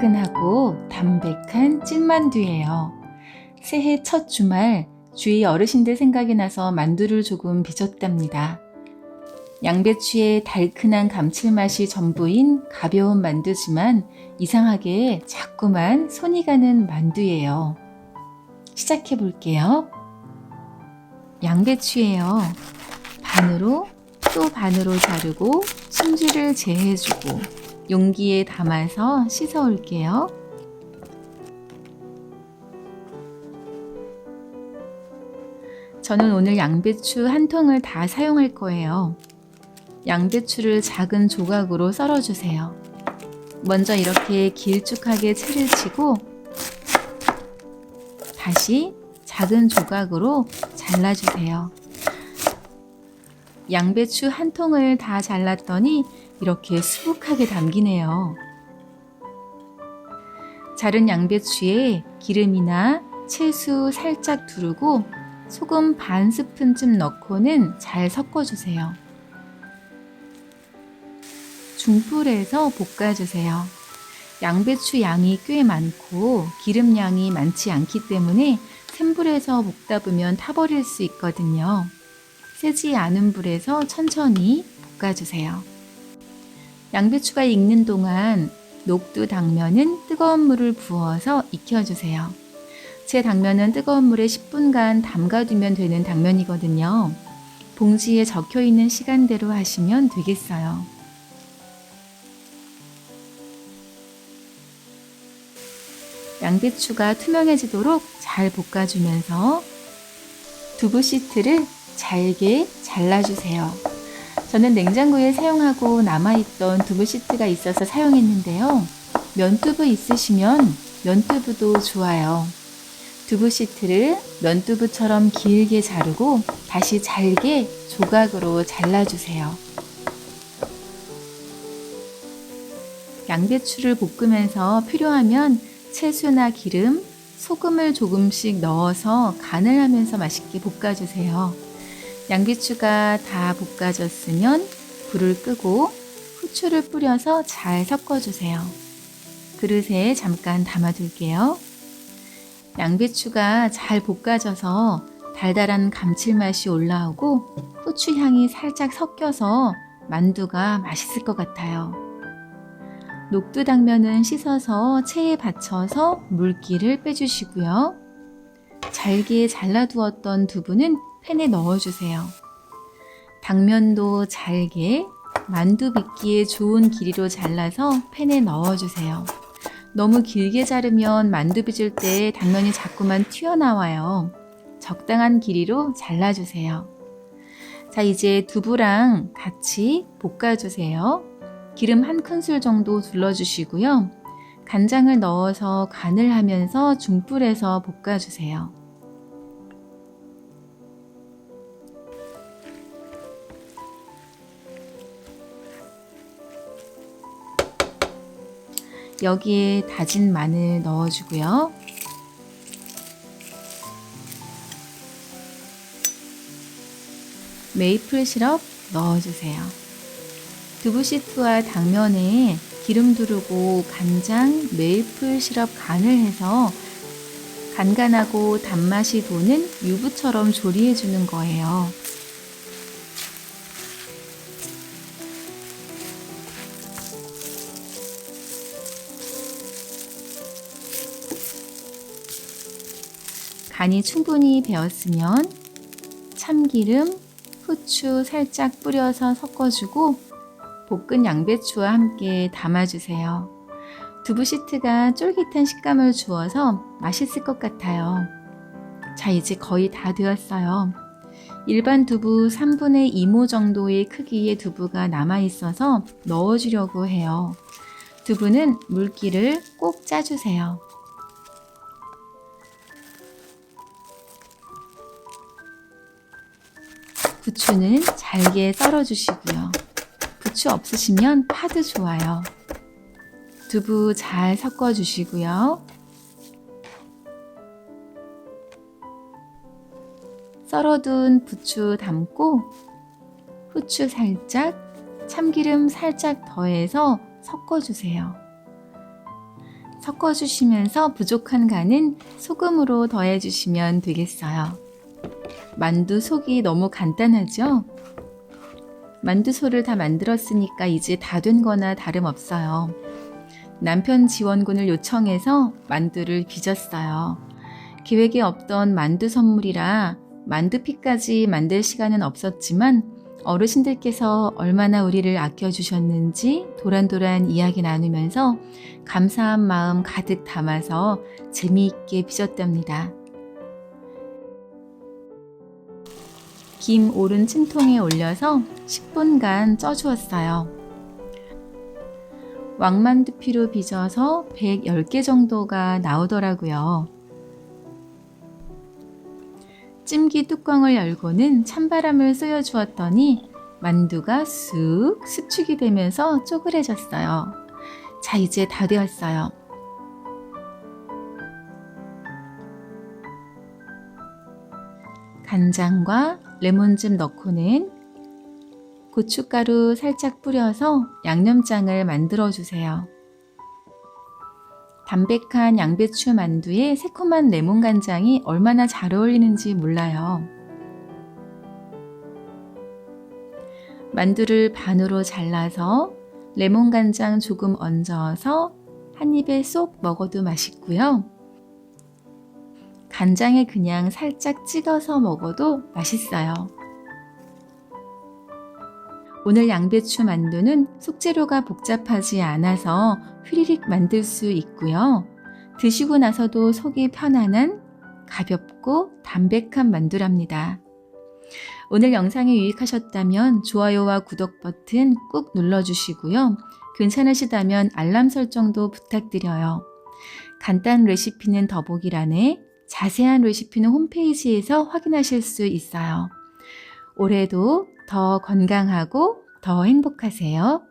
달큰하고 담백한 찐만두예요. 새해 첫 주말 주위 어르신들 생각이 나서 만두를 조금 빚었답니다. 양배추의 달큰한 감칠맛이 전부인 가벼운 만두지만 이상하게 자꾸만 손이 가는 만두예요. 시작해 볼게요. 양배추예요. 반으로 또 반으로 자르고 심지를 제해주고 용기에 담아서 씻어 올게요. 저는 오늘 양배추 한 통을 다 사용할 거예요. 양배추를 작은 조각으로 썰어주세요. 먼저 이렇게 길쭉하게 채를 치고 다시 작은 조각으로 잘라주세요. 양배추 한 통을 다 잘랐더니 이렇게 수북하게 담기네요. 자른 양배추에 기름이나 채수 살짝 두르고 소금 반 스푼쯤 넣고는 잘 섞어주세요. 중불에서 볶아주세요. 양배추 양이 꽤 많고 기름 양이 많지 않기 때문에 센 불에서 볶다 보면 타버릴 수 있거든요. 세지 않은 불에서 천천히 볶아주세요. 양배추가 익는 동안 녹두 당면은 뜨거운 물을 부어서 익혀주세요. 제 당면은 뜨거운 물에 10분간 담가두면 되는 당면이거든요. 봉지에 적혀있는 시간대로 하시면 되겠어요. 양배추가 투명해지도록 잘 볶아주면서 두부 시트를 잘게 잘라주세요. 저는 냉장고에 사용하고 남아있던 두부 시트가 있어서 사용했는데요. 면두부 있으시면 면두부도 좋아요. 두부 시트를 면두부처럼 길게 자르고 다시 잘게 조각으로 잘라주세요. 양배추를 볶으면서 필요하면 채소나 기름, 소금을 조금씩 넣어서 간을 하면서 맛있게 볶아주세요. 양배추가 다 볶아졌으면 불을 끄고 후추를 뿌려서 잘 섞어주세요. 그릇에 잠깐 담아둘게요. 양배추가 잘 볶아져서 달달한 감칠맛이 올라오고 후추 향이 살짝 섞여서 만두가 맛있을 것 같아요. 녹두 당면은 씻어서 체에 받쳐서 물기를 빼주시고요. 잘게 잘라두었던 두부는 팬에 넣어주세요. 당면도 잘게 만두 빚기에 좋은 길이로 잘라서 팬에 넣어주세요. 너무 길게 자르면 만두 빚을 때 당면이 자꾸만 튀어나와요. 적당한 길이로 잘라주세요. 자, 이제 두부랑 같이 볶아주세요. 기름 한 큰술 정도 둘러주시고요. 간장을 넣어서 간을 하면서 중불에서 볶아주세요. 여기에 다진 마늘 넣어주고요. 메이플 시럽 넣어주세요. 두부 시트와 당면에 기름 두르고 간장, 메이플 시럽 간을 해서 간간하고 단맛이 도는 유부처럼 조리해 주는 거예요. 간이 충분히 배었으면 참기름, 후추 살짝 뿌려서 섞어주고 볶은 양배추와 함께 담아주세요. 두부 시트가 쫄깃한 식감을 주어서 맛있을 것 같아요. 자, 이제 거의 다 되었어요. 일반 두부 3분의 2모 정도의 크기의 두부가 남아있어서 넣어주려고 해요. 두부는 물기를 꼭 짜주세요. 부추는 잘게 썰어주시고요. 부추 없으시면 파도 좋아요. 두부 잘 섞어주시고요. 썰어둔 부추 담고 후추 살짝, 참기름 살짝 더해서 섞어주세요. 섞어주시면서 부족한 간은 소금으로 더해주시면 되겠어요. 만두 속이 너무 간단하죠? 만두소를 다 만들었으니까 이제 다 된 거나 다름없어요. 남편 지원군을 요청해서 만두를 빚었어요. 계획에 없던 만두 선물이라 만두피까지 만들 시간은 없었지만 어르신들께서 얼마나 우리를 아껴주셨는지 도란도란 이야기 나누면서 감사한 마음 가득 담아서 재미있게 빚었답니다. 김 오른 찜통에 올려서 10분간 쪄주었어요. 왕만두피로 빚어서 110개 정도가 나오더라고요. 찜기 뚜껑을 열고는 찬바람을 쏘여주었더니 만두가 쑥 수축이 되면서 쪼그레졌어요. 자, 이제 다 되었어요. 간장과 레몬즙 넣고는 고춧가루 살짝 뿌려서 양념장을 만들어 주세요. 담백한 양배추 만두에 새콤한 레몬 간장이 얼마나 잘 어울리는지 몰라요. 만두를 반으로 잘라서 레몬 간장 조금 얹어서 한 입에 쏙 먹어도 맛있고요. 간장에 그냥 살짝 찍어서 먹어도 맛있어요. 오늘 양배추 만두는 속재료가 복잡하지 않아서 휘리릭 만들 수 있고요. 드시고 나서도 속이 편안한 가볍고 담백한 만두랍니다. 오늘 영상이 유익하셨다면 좋아요와 구독 버튼 꾹 눌러주시고요. 괜찮으시다면 알람 설정도 부탁드려요. 간단 레시피는 더보기란에, 자세한 레시피는 홈페이지에서 확인하실 수 있어요. 올해도 더 건강하고 더 행복하세요.